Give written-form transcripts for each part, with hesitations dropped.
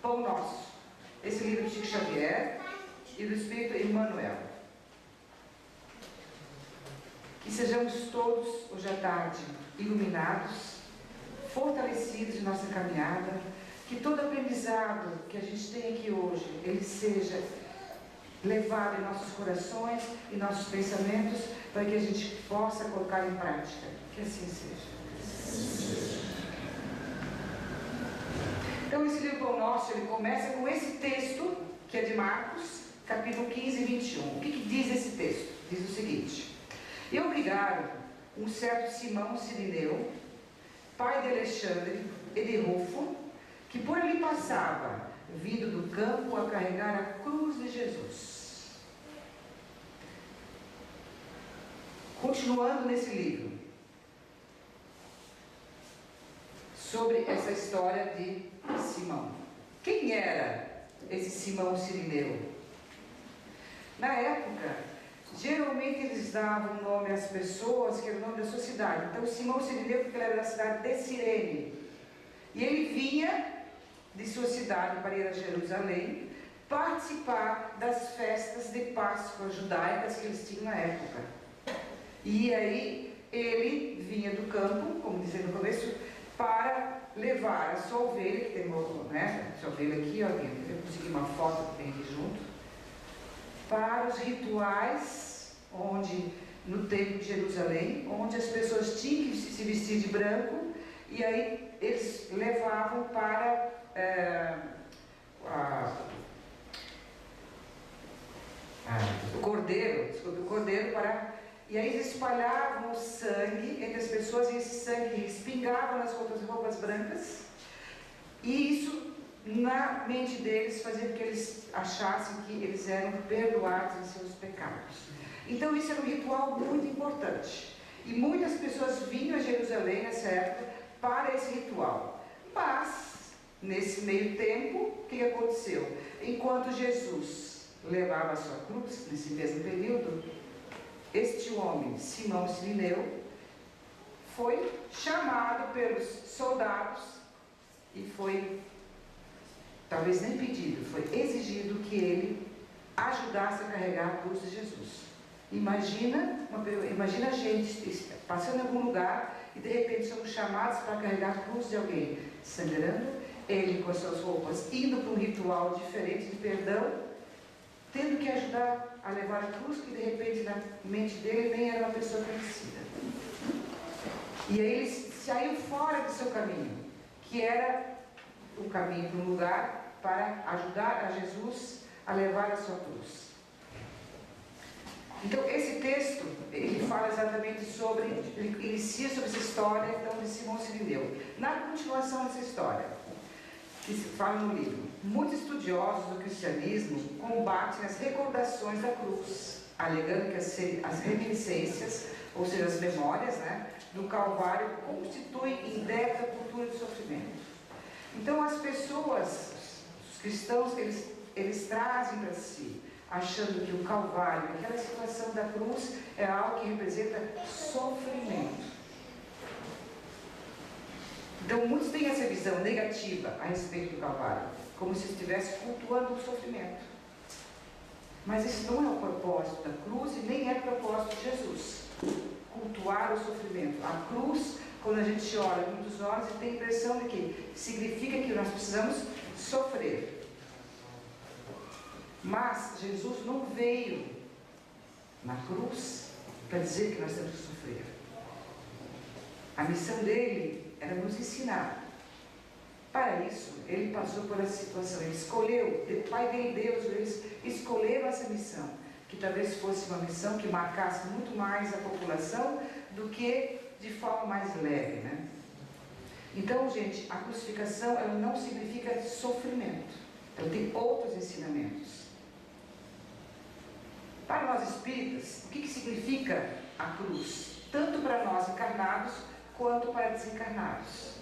Pão Nosso, esse livro de Chico Xavier e do Espírito Emmanuel. Que sejamos todos, hoje à tarde, iluminados, fortalecidos em nossa caminhada, que todo aprendizado que a gente tem aqui hoje, ele seja levado em nossos corações e nossos pensamentos, para que a gente possa colocar em prática. Que assim seja. Então esse livro Pão Nosso, ele começa com esse texto, que é de Marcos, capítulo 15 e 21. O que diz esse texto? Diz o seguinte: e obrigaram um certo Simão Cirineu, pai de Alexandre e de Rufo, que por ali passava, vindo do campo a carregar a cruz de Jesus. Continuando nesse livro, sobre essa história de Simão. Quem era esse Simão Cirineu? Na época, geralmente eles davam nome às pessoas, que era o nome da sua cidade. Então Simão Cirineu, porque ele era da cidade de Cirene, e ele vinha de sua cidade para ir a Jerusalém, participar das festas de Páscoa judaicas que eles tinham na época. E aí ele vinha do campo, como dizia no começo, para levar a sua ovelha, que tem uma, né, essa ovelha aqui, ó, eu consegui uma foto que tem aqui junto, para os rituais, onde, no templo de Jerusalém, onde as pessoas tinham que se vestir de branco, e aí eles levavam para o cordeiro para... E aí eles espalhavam o sangue entre as pessoas, e esse sangue espingava nas roupas brancas, e isso, na mente deles, fazia com que eles achassem que eles eram perdoados em seus pecados. Então isso era um ritual muito importante, e muitas pessoas vinham a Jerusalém nessa época para esse ritual. Mas, nesse meio tempo, o que aconteceu? Enquanto Jesus levava a sua cruz, nesse mesmo período, este homem, Simão Cirineu, foi chamado pelos soldados e foi, talvez nem pedido, foi exigido que ele ajudasse a carregar a cruz de Jesus. Imagina a gente passando em algum lugar e de repente somos chamados para carregar a cruz de alguém, sangrando, ele com as suas roupas, indo para um ritual diferente de perdão, tendo que ajudar a levar a cruz, que de repente na mente dele nem era uma pessoa conhecida. E aí ele saiu fora do seu caminho, que era o caminho para um lugar para ajudar a Jesus a levar a sua cruz. Então esse texto, ele fala exatamente sobre, ele inicia sobre essa história então, de Simão Cirineu. Na continuação dessa história, que se fala no livro, muitos estudiosos do cristianismo combatem as recordações da cruz, alegando que as reminiscências, ou seja, as memórias, né, do Calvário constituem indébita cultura do sofrimento. Então as pessoas, os cristãos, eles trazem para si, achando que o Calvário, aquela situação da cruz, é algo que representa sofrimento. Então muitos têm essa visão negativa a respeito do Calvário, como se estivesse cultuando o sofrimento. Mas esse não é o propósito da cruz e nem é o propósito de Jesus, cultuar o sofrimento. A cruz, quando a gente olha com muitos olhos, tem a impressão de que significa que nós precisamos sofrer. Mas Jesus não veio na cruz para dizer que nós temos que sofrer. A missão dele era nos ensinar. Para isso, ele passou por essa situação. Ele escolheu, o Pai dele, Deus, eles escolheram essa missão, que talvez fosse uma missão que marcasse muito mais a população do que de forma mais leve, né? Então, gente, a crucificação, ela não significa sofrimento. Ela tem outros ensinamentos. Para nós espíritas, o que significa a cruz? Tanto para nós encarnados, quanto para desencarnados.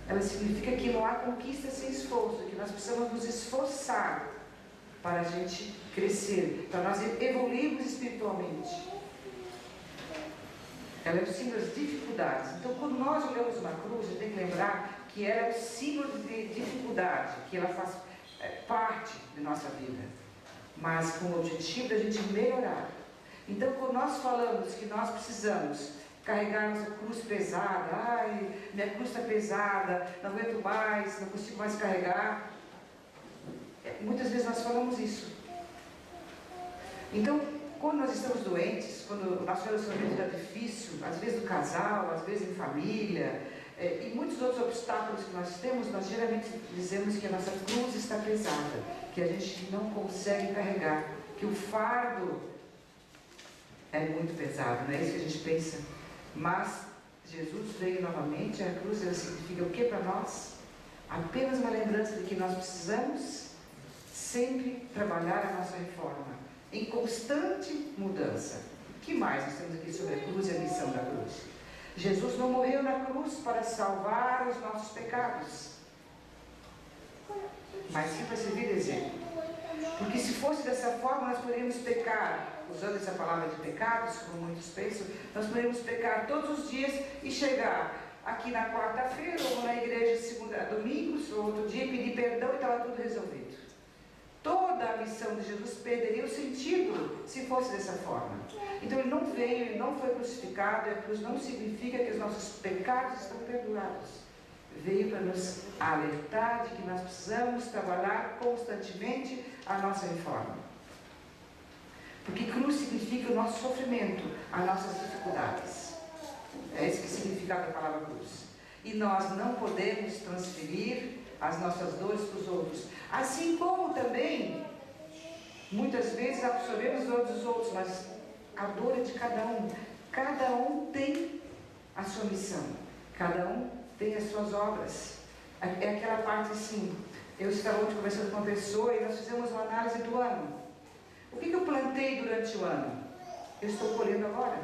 Ela significa que não há conquista sem esforço, que nós precisamos nos esforçar para a gente crescer, para nós evoluirmos espiritualmente. Ela é o símbolo das dificuldades. Então, quando nós olhamos uma cruz, a gente tem que lembrar que ela é o símbolo de dificuldade, que ela faz parte de nossa vida, mas com o objetivo da gente melhorar. Então, quando nós falamos que nós precisamos carregar nossa cruz pesada, ai, minha cruz está pesada, não aguento mais, não consigo mais carregar, muitas vezes nós falamos isso. Então, quando nós estamos doentes, quando o nosso relacionamento está difícil, às vezes no casal, às vezes em família, e muitos outros obstáculos que nós temos, nós geralmente dizemos que a nossa cruz está pesada, que a gente não consegue carregar, que o fardo é muito pesado, não é isso que a gente pensa? Mas Jesus veio novamente, a cruz ela significa o que para nós? Apenas uma lembrança de que nós precisamos sempre trabalhar a nossa reforma, em constante mudança. O que mais nós temos aqui sobre a cruz e a missão da cruz? Jesus não morreu na cruz para salvar os nossos pecados, mas sim para servir de exemplo. Porque se fosse dessa forma, nós poderíamos pecar, usando essa palavra de pecados, como muitos pensam, nós poderíamos pecar todos os dias e chegar aqui na quarta-feira, ou na igreja segunda, domingos, ou outro dia, pedir perdão e estava tudo resolvido. Toda a missão de Jesus perderia o sentido se fosse dessa forma. Então ele não veio, ele não foi crucificado, e a cruz não significa que os nossos pecados estão perdoados. Veio para nos alertar de que nós precisamos trabalhar constantemente a nossa reforma. Porque cruz significa o nosso sofrimento, as nossas dificuldades. É esse que significa a palavra cruz. E nós não podemos transferir as nossas dores para os outros. Assim como também, muitas vezes absorvemos as dores dos outros, mas a dor é de cada um. Cada um tem a sua missão. Cada um tem as suas obras. É aquela parte assim, eu estava ontem conversando com uma pessoa e nós fizemos uma análise do ano. O que eu plantei durante o ano? Eu estou colhendo agora.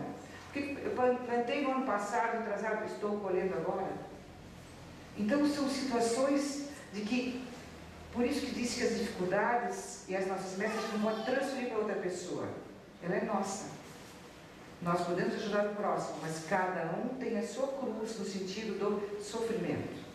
O que eu plantei no ano passado, atrasado, eu estou colhendo agora. Então são situações de que, por isso que diz que as dificuldades e as nossas metas não podem transferir para outra pessoa. Ela é nossa. Nós podemos ajudar o próximo, mas cada um tem a sua cruz no sentido do sofrimento.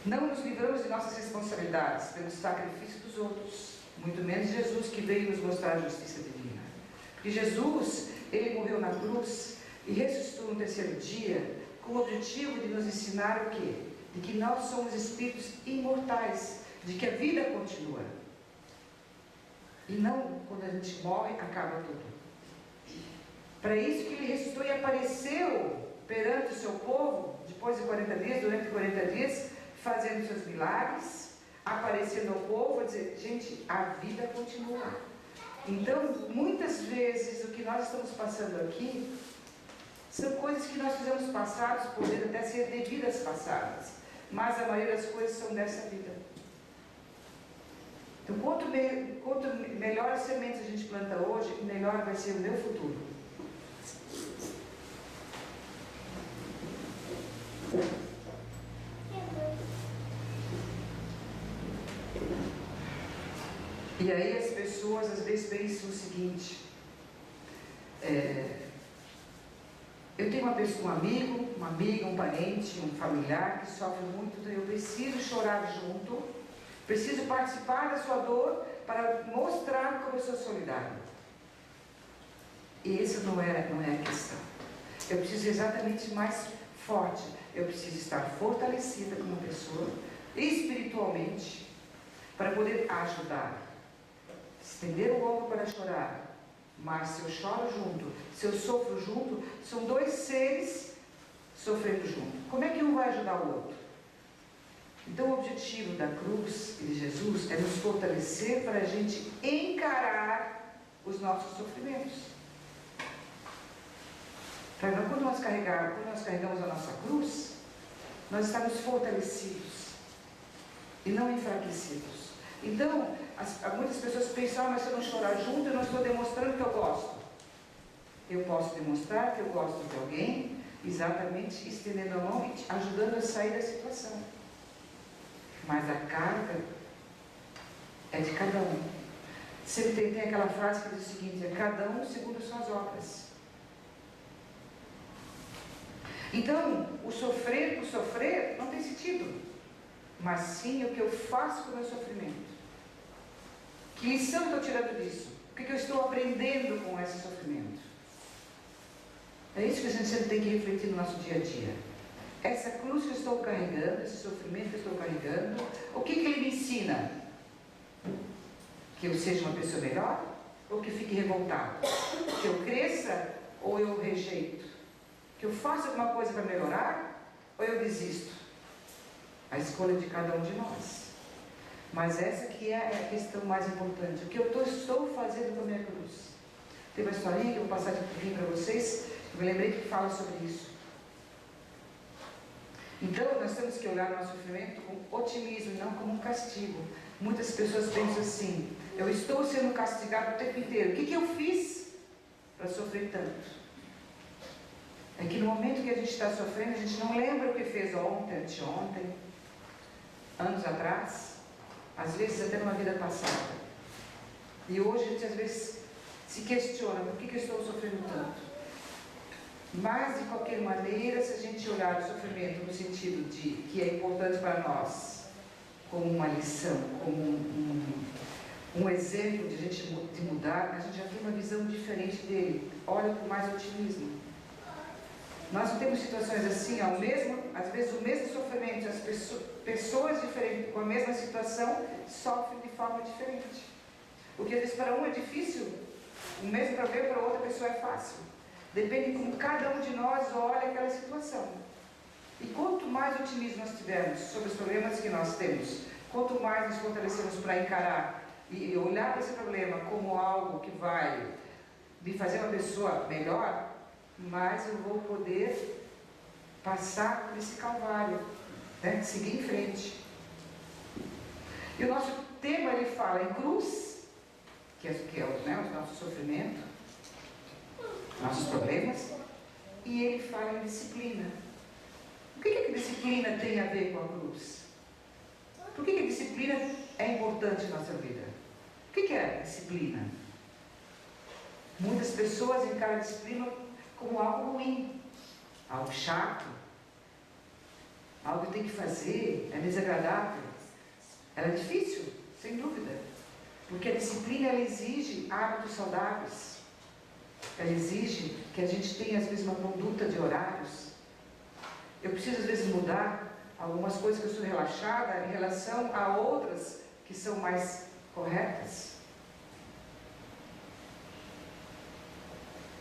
Não nos livramos de nossas responsabilidades pelo sacrifício dos outros, muito menos Jesus, que veio nos mostrar a justiça divina. Porque Jesus, ele morreu na cruz e ressuscitou no terceiro dia com o objetivo de nos ensinar o quê? De que nós somos espíritos imortais, de que a vida continua. E não quando a gente morre, acaba tudo. Para isso que ele ressuscitou e apareceu perante o seu povo, depois de 40 dias, durante 40 dias, fazendo seus milagres, aparecendo ao povo, a dizer, gente, a vida continua. Então, muitas vezes, o que nós estamos passando aqui, são coisas que nós fizemos passados, podendo até ser devidas passadas, mas a maioria das coisas são dessa vida. Então, quanto melhor as sementes a gente planta hoje, melhor vai ser o meu futuro. E aí as pessoas às vezes pensam o seguinte, eu tenho um amigo, uma amiga, um parente, um familiar que sofre muito, então eu preciso chorar junto, preciso participar da sua dor para mostrar como eu sou solidário. E essa não é a questão. Eu preciso exatamente mais forte, eu preciso estar fortalecida como pessoa, espiritualmente, para poder ajudar. Estender o ombro para chorar, mas se eu choro junto, se eu sofro junto, são dois seres sofrendo junto. Como é que um vai ajudar o outro? Então o objetivo da cruz e de Jesus é nos fortalecer para a gente encarar os nossos sofrimentos. Quando nós carregamos a nossa cruz, nós estamos fortalecidos e não enfraquecidos. Então, muitas pessoas pensam, mas se eu não chorar junto, eu não estou demonstrando que eu gosto. Eu posso demonstrar que eu gosto de alguém, exatamente estendendo a mão e ajudando a sair da situação. Mas a carga é de cada um. Sempre tem aquela frase que diz o seguinte: é cada um segundo suas obras. Então, o sofrer por sofrer não tem sentido, mas sim o que eu faço com o meu sofrimento. Que lição eu estou tirando disso? O que eu estou aprendendo com esse sofrimento? É isso que a gente sempre tem que refletir no nosso dia a dia. Essa cruz que eu estou carregando, esse sofrimento que eu estou carregando, o que ele me ensina? Que eu seja uma pessoa melhor? Ou que fique revoltado? Que eu cresça ou eu rejeito? Que eu faça alguma coisa para melhorar ou eu desisto? A escolha de cada um de nós. Mas essa que é a questão mais importante. O que eu estou fazendo com a minha cruz? Tem uma historinha que eu vou passar de pouquinho para vocês. Eu me lembrei que fala sobre isso. Então, nós temos que olhar o nosso sofrimento com otimismo e não como um castigo. Muitas pessoas pensam assim: eu estou sendo castigado o tempo inteiro. O que eu fiz para sofrer tanto? É que no momento que a gente está sofrendo, a gente não lembra o que fez ontem, anteontem, anos atrás, às vezes até numa vida passada. E hoje a gente às vezes se questiona: por que eu estou sofrendo tanto? Mas, de qualquer maneira, se a gente olhar o sofrimento no sentido de que é importante para nós, como uma lição, como um exemplo de a gente de mudar, a gente já tem uma visão diferente dele. Olha com mais otimismo. Nós temos situações assim, às vezes o mesmo sofrimento, as pessoas diferentes com a mesma situação sofrem de forma diferente. O que às vezes para um é difícil, o mesmo problema para outra pessoa é fácil. Depende de como cada um de nós olha aquela situação. E quanto mais otimismo nós tivermos sobre os problemas que nós temos, quanto mais nos fortalecemos para encarar e olhar para esse problema como algo que vai me fazer uma pessoa melhor, mais eu vou poder passar por esse calvário, né? Seguir em frente. E o nosso tema, ele fala em cruz, que é o nosso sofrimento, nossos problemas, e ele fala em disciplina. O que a disciplina tem a ver com a cruz? Por que a disciplina é importante na nossa vida? O que é disciplina? Muitas pessoas encaram a disciplina como algo ruim, algo chato, algo que tem que fazer, é desagradável. Ela é difícil, sem dúvida, porque a disciplina ela exige hábitos saudáveis. Ela exige que a gente tenha, às vezes, uma conduta de horários. Eu preciso, às vezes, mudar algumas coisas que eu sou relaxada em relação a outras que são mais corretas.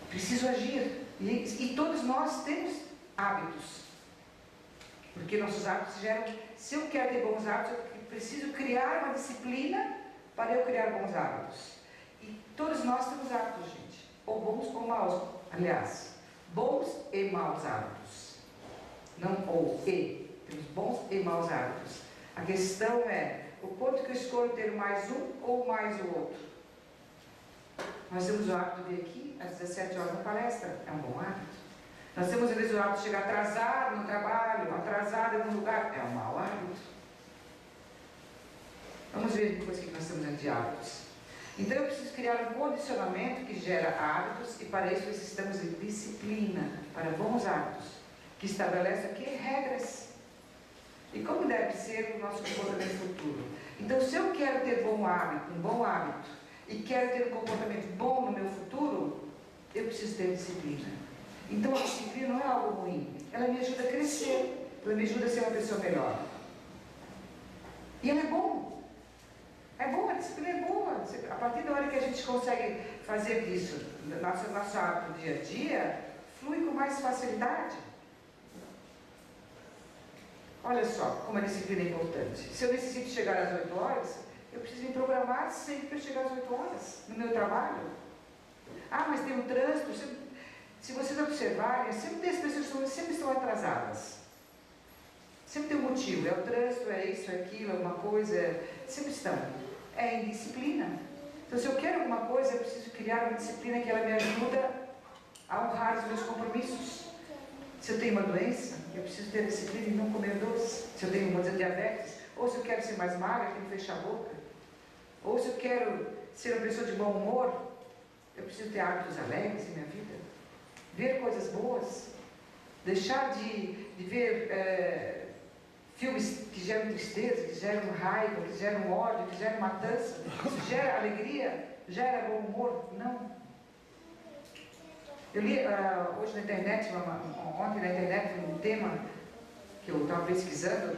Preciso agir. E todos nós temos hábitos. Porque nossos hábitos geram... Se eu quero ter bons hábitos, eu preciso criar uma disciplina para eu criar bons hábitos. E todos nós temos hábitos, gente. Ou bons ou maus, aliás, bons e maus hábitos. Não ou e, temos bons e maus hábitos. A questão é o quanto que eu escolho ter mais um ou mais o outro. Nós temos o hábito de vir aqui às 17 horas na palestra, é um bom hábito. Nós temos às vezes o hábito de chegar atrasado no trabalho, atrasado em algum lugar, é um mau hábito. Vamos ver depois o que nós temos de hábitos. Então eu preciso criar um condicionamento que gera hábitos e para isso necessitamos de disciplina, para bons hábitos, que estabelece aqui regras. E como deve ser o nosso comportamento futuro. Então se eu quero ter um bom hábito, e quero ter um comportamento bom no meu futuro, eu preciso ter disciplina. Então a disciplina não é algo ruim, ela me ajuda a crescer, ela me ajuda a ser uma pessoa melhor. E ela é bom. É bom, a disciplina é boa. A partir da hora que a gente consegue fazer disso, nosso hábito do dia a dia, flui com mais facilidade. Olha só como a disciplina é importante. Se eu necessito chegar às 8 horas, eu preciso me programar sempre para chegar às 8 horas no meu trabalho. Ah, mas tem um trânsito. Se vocês observarem, sempre tem as pessoas que sempre estão atrasadas. Sempre tem um motivo. É o trânsito, é isso, é aquilo, é uma coisa. Sempre estão. É indisciplina. Então, se eu quero alguma coisa, eu preciso criar uma disciplina que ela me ajuda a honrar os meus compromissos. Se eu tenho uma doença, eu preciso ter disciplina e não comer doce. Se eu tenho, diabetes, ou se eu quero ser mais magra, eu tenho que fechar a boca. Ou se eu quero ser uma pessoa de bom humor, eu preciso ter hábitos alegres em minha vida, ver coisas boas, deixar de ver filmes que geram tristeza, que geram raiva, que geram ódio, que geram matança. Isso gera alegria, gera bom humor? Não. Eu li hoje na internet, ontem na internet, um tema que eu estava pesquisando.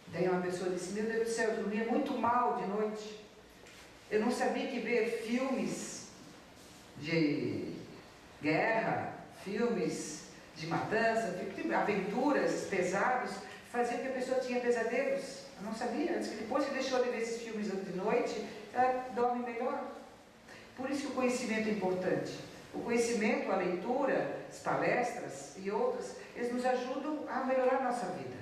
Daí uma pessoa disse: meu Deus do céu, eu dormia muito mal de noite. Eu não sabia que ver filmes de guerra, filmes de matança, aventuras pesados, fazia com que a pessoa tinha pesadelos. Eu não sabia. Ela disse que depois que deixou de ver esses filmes de noite, ela dorme melhor. Por isso que o conhecimento é importante. O conhecimento, a leitura, as palestras e outras, eles nos ajudam a melhorar a nossa vida.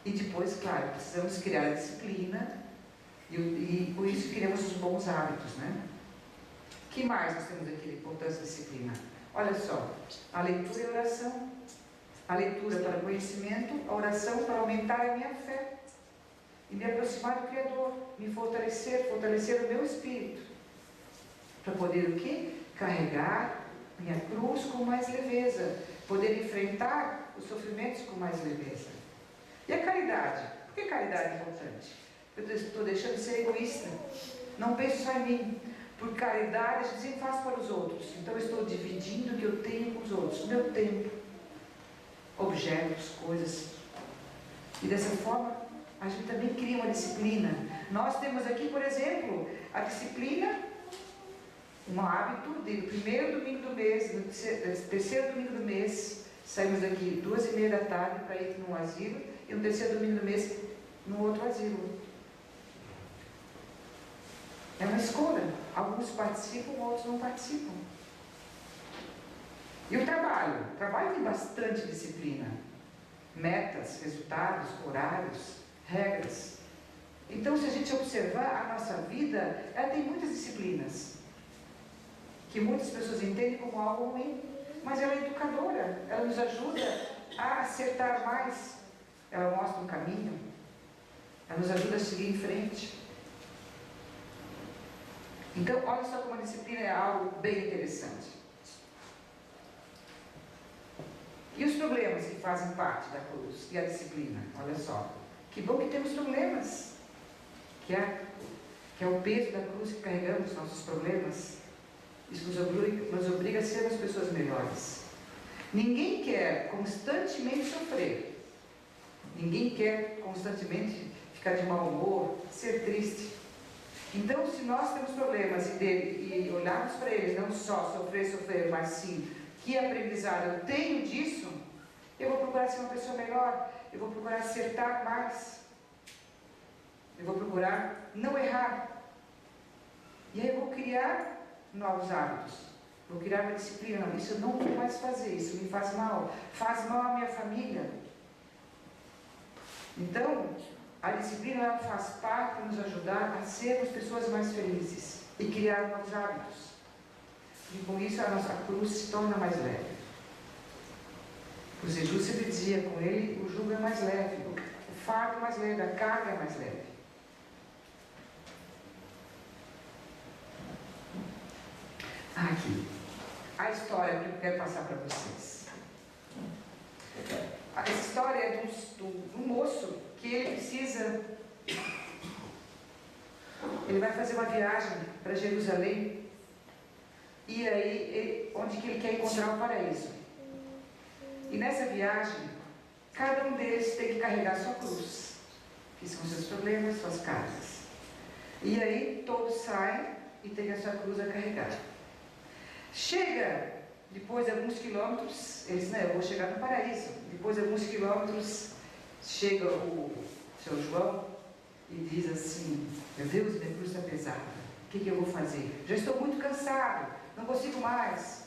E depois, claro, precisamos criar a disciplina e por isso criamos os bons hábitos, né? O que mais nós temos aqui de importância da disciplina? Olha só, a leitura e a oração. A leitura para conhecimento, a oração para aumentar a minha fé e me aproximar do Criador, me fortalecer o meu espírito, para poder o quê? Carregar minha cruz com mais leveza, poder enfrentar os sofrimentos com mais leveza. E a caridade? Por que caridade é importante? Eu estou deixando de ser egoísta, não penso só em mim. Por caridade, a gente sempre faz para os outros. Então eu estou dividindo o que eu tenho com os outros, o meu tempo, objetos, coisas. E dessa forma, a gente também cria uma disciplina. Nós temos aqui, por exemplo, a disciplina, um hábito de no primeiro domingo do mês, no terceiro domingo do mês, saímos daqui 2h30 da tarde para ir num asilo, e no terceiro domingo do mês, no outro asilo. É uma escolha. Alguns participam, outros não participam. E o trabalho? O trabalho tem bastante disciplina. Metas, resultados, horários, regras. Então, se a gente observar a nossa vida, ela tem muitas disciplinas, que muitas pessoas entendem como algo ruim, mas ela é educadora, ela nos ajuda a acertar mais, ela mostra um caminho, ela nos ajuda a seguir em frente. Então, olha só como a disciplina é algo bem interessante. E os problemas que fazem parte da cruz e a disciplina? Olha só, que bom que temos problemas, que é o peso da cruz que carregamos, nossos problemas. Isso nos obriga a sermos pessoas melhores. Ninguém quer constantemente sofrer. Ninguém quer constantemente ficar de mau humor, ser triste. Então, se nós temos problemas e olharmos para eles, não só sofrer, mas sim, que aprendizado eu tenho disso, eu vou procurar ser uma pessoa melhor, eu vou procurar acertar mais, eu vou procurar não errar. E aí eu vou criar novos hábitos, vou criar uma disciplina. Não, isso eu não vou mais fazer, isso me faz mal à minha família. Então, a disciplina ela faz parte para nos ajudar a sermos pessoas mais felizes e criar novos hábitos. E com isso a nossa cruz se torna mais leve. O Jesus sempre dizia com ele, o jugo é mais leve, o fardo é mais leve, a carga é mais leve. Aqui, a história que eu quero passar para vocês. A história é de um moço que ele precisa, ele vai fazer uma viagem para Jerusalém, e aí, onde que ele quer encontrar o paraíso. E nessa viagem, cada um deles tem que carregar sua cruz, que são seus problemas, suas cargas. E aí, todos saem e têm a sua cruz a carregar. Chega, depois de alguns quilômetros, ele diz, não, eu vou chegar no paraíso. Depois de alguns quilômetros, chega o seu João e diz assim, meu Deus, minha cruz está pesada, o que eu vou fazer? Já estou muito cansado, não consigo mais.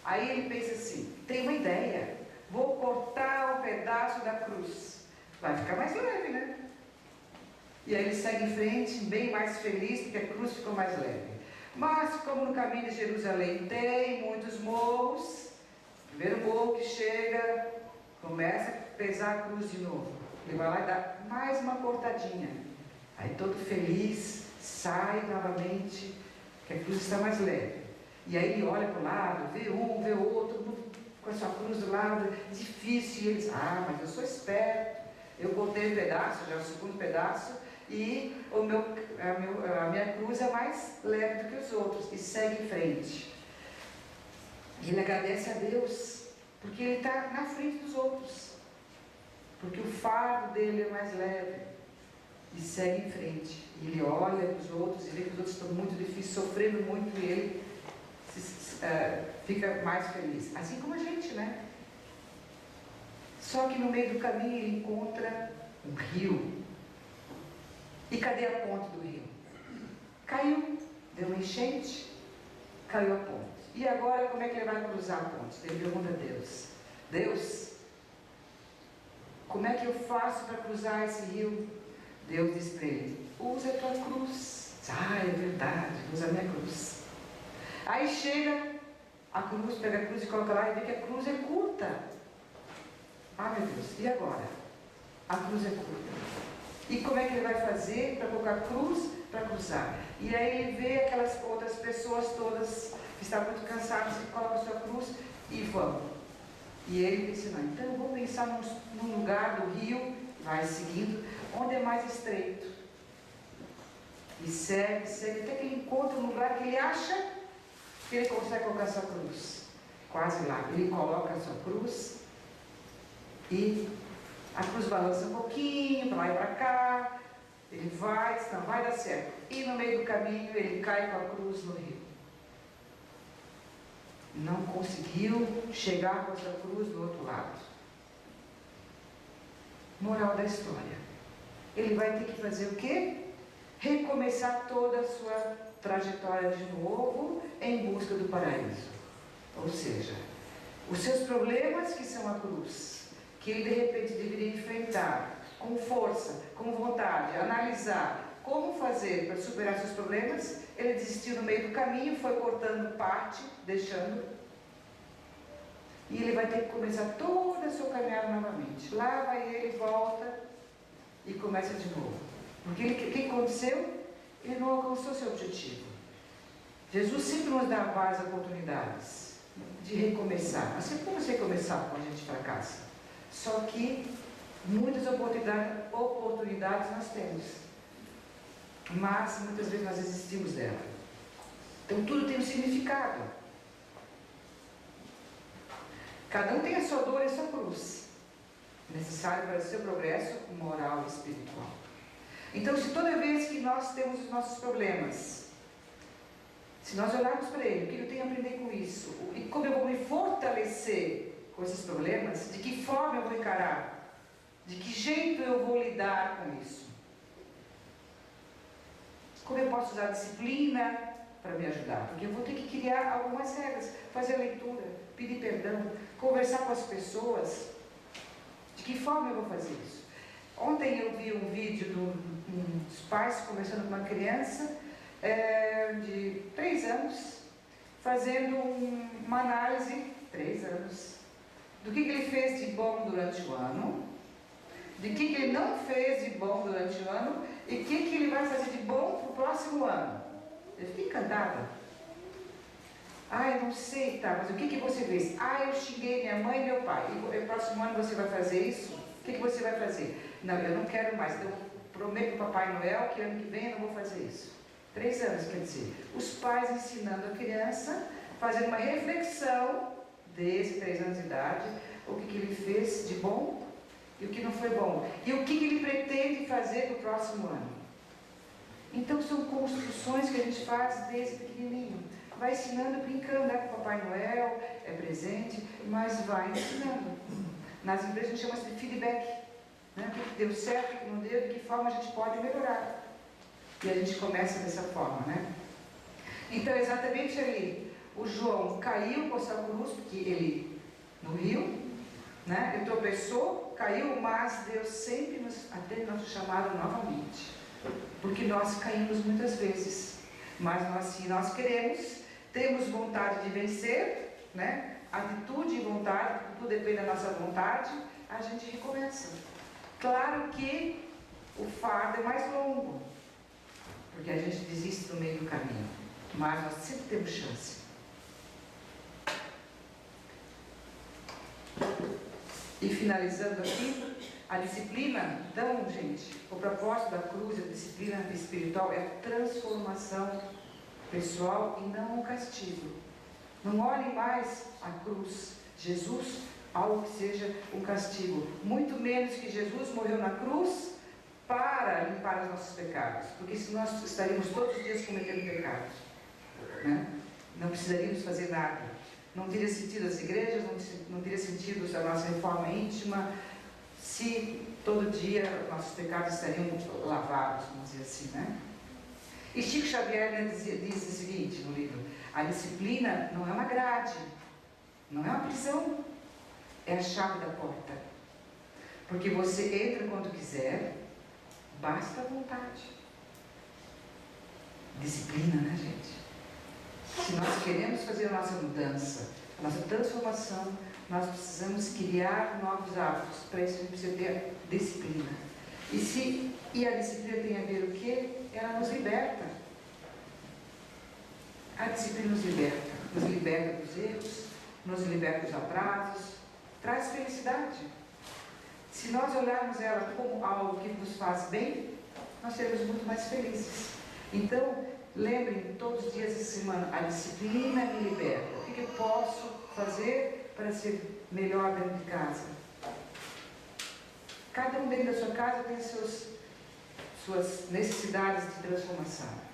Aí ele pensa assim, tem uma ideia, vou cortar um pedaço da cruz, vai ficar mais leve, né? E aí ele segue em frente, bem mais feliz, porque a cruz ficou mais leve. Mas como no caminho de Jerusalém tem muitos morros, o primeiro morro que chega, começa a pesar a cruz de novo. Ele vai lá e dá mais uma cortadinha. Aí todo feliz, sai novamente, que a cruz está mais leve. E aí ele olha para o lado, vê um, vê outro, todo mundo com a sua cruz do lado, difícil, e eles, mas eu sou esperto, eu cortei um pedaço, já é o segundo pedaço, e a minha cruz é mais leve do que os outros, e segue em frente. E ele agradece a Deus, porque ele está na frente dos outros, porque o fardo dele é mais leve, e segue em frente. E ele olha para os outros, e vê que os outros estão muito difíceis, sofrendo muito, e ele fica mais feliz, assim como a gente, né? Só que no meio do caminho ele encontra um rio. E cadê a ponte do rio? Caiu, deu uma enchente, caiu a ponte. E agora como é que ele vai cruzar a ponte? Ele pergunta a Deus: Deus, como é que eu faço para cruzar esse rio? Deus diz para ele: usa a tua cruz. É verdade, usa a minha cruz. Aí chega a cruz, pega a cruz e coloca lá e vê que a cruz é curta. Meu Deus, e agora? A cruz é curta. E como é que ele vai fazer para colocar a cruz para cruzar? E aí ele vê aquelas outras pessoas todas que estavam muito cansadas e colocam a sua cruz e vão. E ele pensa: não, então eu vou pensar num lugar do rio, vai seguindo, onde é mais estreito. E segue, até que ele encontra um lugar que ele acha que ele consegue colocar a sua cruz. Quase lá. Ele coloca a sua cruz e a cruz balança um pouquinho, para lá e para cá. Ele vai, diz: não, vai dar certo. E no meio do caminho ele cai com a cruz no rio. Não conseguiu chegar com a sua cruz do outro lado. Moral da história: ele vai ter que fazer o quê? Recomeçar toda a sua trajetória de novo em busca do paraíso. Ou seja, os seus problemas, que são a cruz, que ele de repente deveria enfrentar com força, com vontade, analisar como fazer para superar seus problemas, ele desistiu no meio do caminho, foi cortando parte, deixando, e ele vai ter que começar toda a sua caminhada novamente. Lá vai ele, volta e começa de novo. Porque o que aconteceu? Ele não alcançou seu objetivo. Jesus sempre nos dá várias oportunidades de recomeçar. Assim como recomeçar quando a gente fracassa. Só que muitas oportunidades nós temos, mas muitas vezes nós desistimos dela. Então tudo tem um significado. Cada um tem a sua dor e a sua cruz, necessário para o seu progresso moral e espiritual. Então, se toda vez que nós temos os nossos problemas, se nós olharmos para ele, o que eu tenho a aprender com isso, e como eu vou me fortalecer com esses problemas, de que forma eu vou encarar, de que jeito eu vou lidar com isso, como eu posso usar a disciplina para me ajudar, porque eu vou ter que criar algumas regras, fazer a leitura, pedir perdão, conversar com as pessoas. De que forma eu vou fazer isso? Ontem eu vi um vídeo dos pais conversando com uma criança de 3 anos, fazendo uma análise, 3 anos, do que ele fez de bom durante o ano, de que ele não fez de bom durante o ano e o que ele vai fazer de bom para o próximo ano. Eu fiquei encantada. Eu não sei, mas o que você fez? Eu xinguei minha mãe e meu pai. E no próximo ano você vai fazer isso? O que você vai fazer? Não, eu não quero mais. Eu prometo para o Papai Noel que ano que vem eu não vou fazer isso. 3 anos, quer dizer, os pais ensinando a criança, fazendo uma reflexão desde 3 anos de idade, o que ele fez de bom e o que não foi bom. E o que ele pretende fazer no próximo ano. Então são construções que a gente faz desde pequenininho. Vai ensinando, brincando, com o Papai Noel, é presente, mas vai ensinando. Nas empresas a gente chama de feedback. O que deu certo, o que não deu, de que forma a gente pode melhorar. E a gente começa dessa forma, Então, exatamente ali, o João caiu com a sua cruz, porque ele, no rio, ele tropeçou, caiu, mas Deus sempre nos atende nosso chamado novamente. Porque nós caímos muitas vezes, mas se nós queremos, temos vontade de vencer, atitude e vontade, porque tudo depende da nossa vontade, a gente recomeça. Claro que o fardo é mais longo, porque a gente desiste no meio do caminho, mas nós sempre temos chance. E finalizando aqui, a disciplina, então, gente, o propósito da cruz, a disciplina espiritual é a transformação pessoal e não o castigo. Não olhem mais a cruz, Jesus, algo que seja um castigo. Muito menos que Jesus morreu na cruz para limpar os nossos pecados, porque se nós estaríamos todos os dias cometendo pecados, né? Não precisaríamos fazer nada. Não teria sentido as igrejas, não teria sentido a nossa reforma íntima, se todo dia nossos pecados estariam lavados, vamos dizer assim, né? E Chico Xavier, né, diz o seguinte no livro: a disciplina não é uma grade, não é uma prisão, é a chave da porta. Porque você entra quando quiser, basta a vontade. Disciplina, né, gente? Se nós queremos fazer a nossa mudança, a nossa transformação, nós precisamos criar novos hábitos. Para isso a gente precisa ter disciplina. E a disciplina tem a ver o quê? Ela nos liberta. A disciplina nos liberta dos erros, nos liberta dos atrasos, traz felicidade. Se nós olharmos ela como algo que nos faz bem, nós seremos muito mais felizes. Então, lembrem todos os dias da semana, a disciplina me liberta. O que eu posso fazer para ser melhor dentro de casa? Cada um dentro da sua casa tem suas necessidades de transformação.